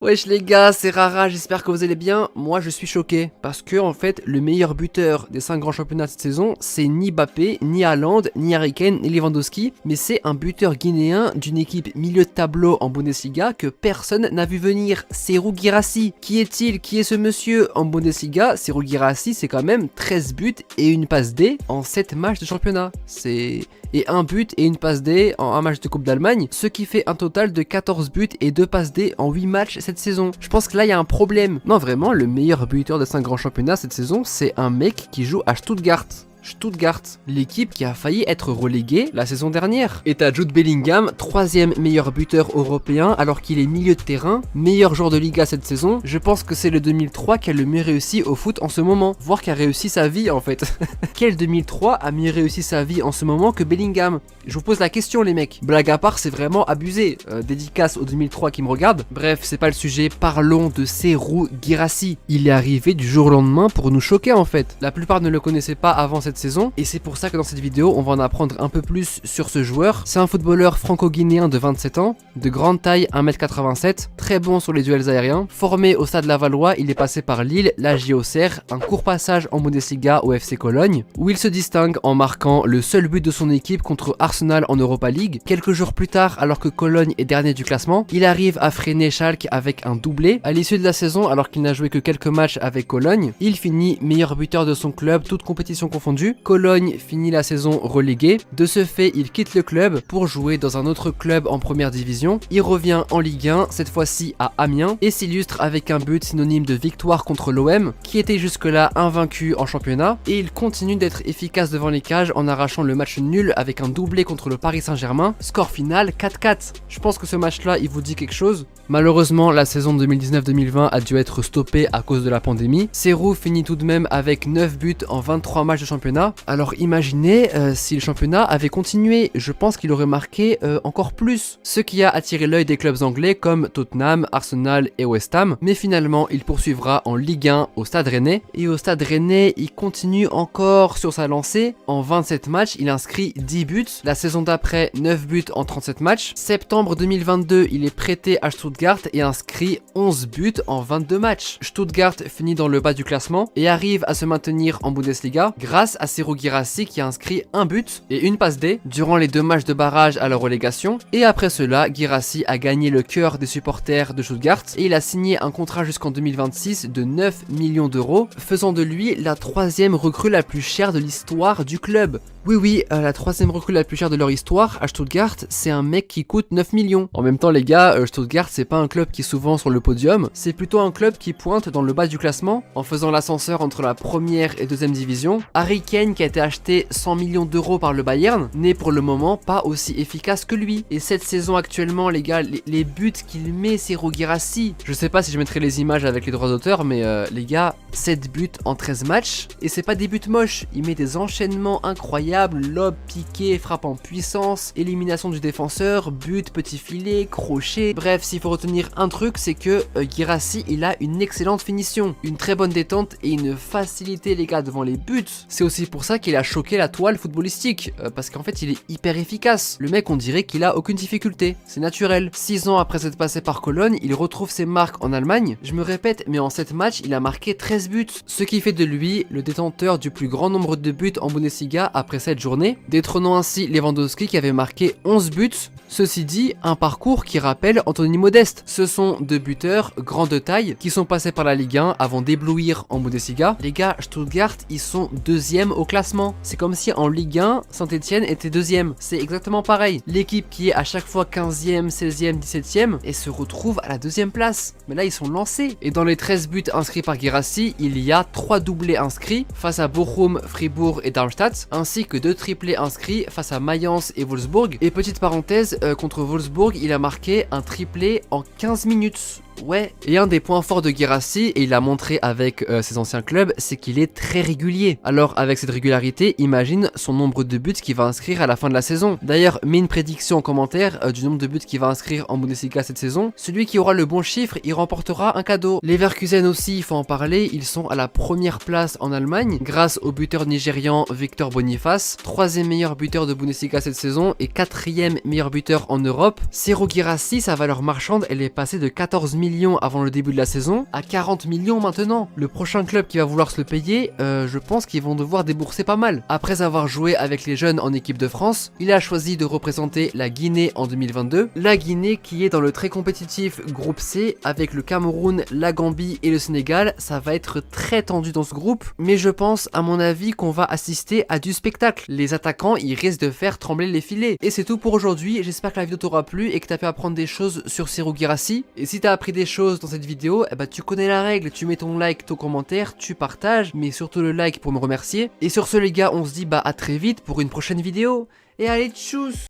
Wesh les gars, c'est Rara, j'espère que vous allez bien. Moi je suis choqué parce que en fait le meilleur buteur des 5 grands championnats cette saison, c'est ni Mbappé, ni Haaland, ni Harry Kane, ni Lewandowski, mais c'est un buteur guinéen d'une équipe milieu de tableau en Bundesliga que personne n'a vu venir, Serhou Guirassy. Qui est-il? Qui est ce monsieur? En Bundesliga, Serhou Guirassy c'est quand même 13 buts et une passe D en 7 matchs de championnat. Et un but et une passe D en un match de Coupe d'Allemagne, ce qui fait un total de 14 buts et 2 passes D en 8 matchs cette saison. Je pense que là il y a un problème. Non vraiment, le meilleur buteur de 5 grands championnats cette saison, c'est un mec qui joue à Stuttgart, l'équipe qui a failli être reléguée la saison dernière. Et t'as Jude Bellingham, 3e meilleur buteur européen alors qu'il est milieu de terrain, meilleur joueur de Liga cette saison. Je pense que c'est le 2003 qui a le mieux réussi au foot en ce moment, voire qui a réussi sa vie en fait. Quel 2003 a mieux réussi sa vie en ce moment que Bellingham? Je vous pose la question les mecs. Blague à part, c'est vraiment abusé. Dédicace au 2003 qui me regarde. Bref, c'est pas le sujet, parlons de Serhou Guirassy. Il est arrivé du jour au lendemain pour nous choquer en fait. La plupart ne le connaissaient pas avant cette saison, et c'est pour ça que dans cette vidéo on va en apprendre un peu plus sur ce joueur. C'est un footballeur franco-guinéen de 27 ans, de grande taille, 1m87, très bon sur les duels aériens. Formé au Stade Lavallois, il est passé par Lille, la Auxerre, un court passage en Bundesliga au FC Cologne, où il se distingue en marquant le seul but de son équipe contre Arsenal en Europa League. Quelques jours plus tard, alors que Cologne est dernier du classement, il arrive à freiner Schalke avec un doublé. À l'issue de la saison, alors qu'il n'a joué que quelques matchs avec Cologne, il finit meilleur buteur de son club, toute compétition confondue. Cologne finit la saison reléguée. De ce fait, il quitte le club pour jouer dans un autre club en première division. Il revient en Ligue 1, cette fois-ci à Amiens, et s'illustre avec un but synonyme de victoire contre l'OM, qui était jusque-là invaincu en championnat. Et il continue d'être efficace devant les cages en arrachant le match nul avec un doublé contre le Paris Saint-Germain. Score final 4-4. Je pense que ce match-là, il vous dit quelque chose. Malheureusement, la saison 2019-2020 a dû être stoppée à cause de la pandémie. Serhou finit tout de même avec 9 buts en 23 matchs de championnat. Alors imaginez si le championnat avait continué, je pense qu'il aurait marqué encore plus. Ce qui a attiré l'œil des clubs anglais comme Tottenham, Arsenal et West Ham. Mais finalement, il poursuivra en Ligue 1 au Stade Rennais. Et au Stade Rennais, il continue encore sur sa lancée. En 27 matchs, il inscrit 10 buts. La saison d'après, 9 buts en 37 matchs. Septembre 2022, il est prêté à Stuttgart et inscrit 11 buts en 22 matchs. Stuttgart finit dans le bas du classement et arrive à se maintenir en Bundesliga grâce à Serhou Guirassy qui a inscrit un but et une passe D durant les 2 matchs de barrage à la relégation. Et après cela, Guirassy a gagné le cœur des supporters de Stuttgart et il a signé un contrat jusqu'en 2026 de 9 millions d'euros, faisant de lui la 3e recrue la plus chère de l'histoire du club. Oui, la 3e recrue la plus chère de leur histoire à Stuttgart, c'est un mec qui coûte 9 millions. En même temps les gars, Stuttgart c'est pas un club qui est souvent sur le podium, c'est plutôt un club qui pointe dans le bas du classement en faisant l'ascenseur entre la première et 2e division. Harry Kane qui a été acheté 100 millions d'euros par le Bayern n'est pour le moment pas aussi efficace que lui. Et cette saison actuellement les gars, les buts qu'il met Serhou Guirassy, je sais pas si je mettrai les images avec les droits d'auteur, mais les gars, 7 buts en 13 matchs, et c'est pas des buts moches, il met des enchaînements incroyables, lob, piqué, frappe en puissance, élimination du défenseur, but, petit filet, crochet. Bref, s'il faut retenir un truc, c'est que Guirassy il a une excellente finition, une très bonne détente et une facilité les gars devant les buts. C'est aussi pour ça qu'il a choqué la toile footballistique, parce qu'en fait il est hyper efficace. Le mec on dirait qu'il a aucune difficulté, c'est naturel. 6 ans après être passé par Cologne, il retrouve ses marques en Allemagne. Je me répète, mais en 7 matchs il a marqué 13 buts, ce qui fait de lui le détenteur du plus grand nombre de buts en Bundesliga après cette journée, détrônant ainsi Lewandowski qui avait marqué 11 buts. Ceci dit, un parcours qui rappelle Anthony Modeste. Ce sont 2 buteurs grands de taille qui sont passés par la Ligue 1 avant d'éblouir en Bundesliga. Les gars, Stuttgart, ils sont 2e au classement. C'est comme si en Ligue 1, Saint-Etienne était 2e. C'est exactement pareil. L'équipe qui est à chaque fois 15e, 16e, 17e et se retrouve à la 2e place. Mais là, ils sont lancés. Et dans les 13 buts inscrits par Guirassy, il y a 3 doublés inscrits face à Bochum, Fribourg et Darmstadt, ainsi que 2 triplés inscrits face à Mayence et Wolfsburg. Et petite parenthèse, contre Wolfsburg, il a marqué un triplé en 15 minutes. Ouais, et un des points forts de Guirassy, et il l'a montré avec ses anciens clubs, c'est qu'il est très régulier. Alors avec cette régularité, imagine son nombre de buts qu'il va inscrire à la fin de la saison. D'ailleurs, mets une prédiction en commentaire du nombre de buts qu'il va inscrire en Bundesliga cette saison. Celui qui aura le bon chiffre, il remportera un cadeau. Les Leverkusen aussi, il faut en parler, ils sont à la première place en Allemagne, grâce au buteur nigérian Victor Boniface, 3e meilleur buteur de Bundesliga cette saison et 4e meilleur buteur en Europe. Serhou Guirassy, sa valeur marchande, elle est passée de 14 000 millions avant le début de la saison à 40 millions maintenant. Le prochain club qui va vouloir se le payer, je pense qu'ils vont devoir débourser pas mal. Après avoir joué avec les jeunes en équipe de France, il a choisi de représenter la Guinée en 2022. La Guinée qui est dans le très compétitif groupe C avec le Cameroun, la Gambie et le Sénégal. Ça va être très tendu dans ce groupe, mais je pense à mon avis qu'on va assister à du spectacle. Les attaquants, ils risquent de faire trembler les filets. Et c'est tout pour aujourd'hui, j'espère que la vidéo t'aura plu et que t'as pu apprendre des choses sur Serhou Guirassy. Et si t'as appris des choses dans cette vidéo, eh ben, tu connais la règle, tu mets ton like, ton commentaire, tu partages, mais surtout le like pour me remercier. Et sur ce les gars, on se dit à très vite pour une prochaine vidéo. Et allez, tchuss!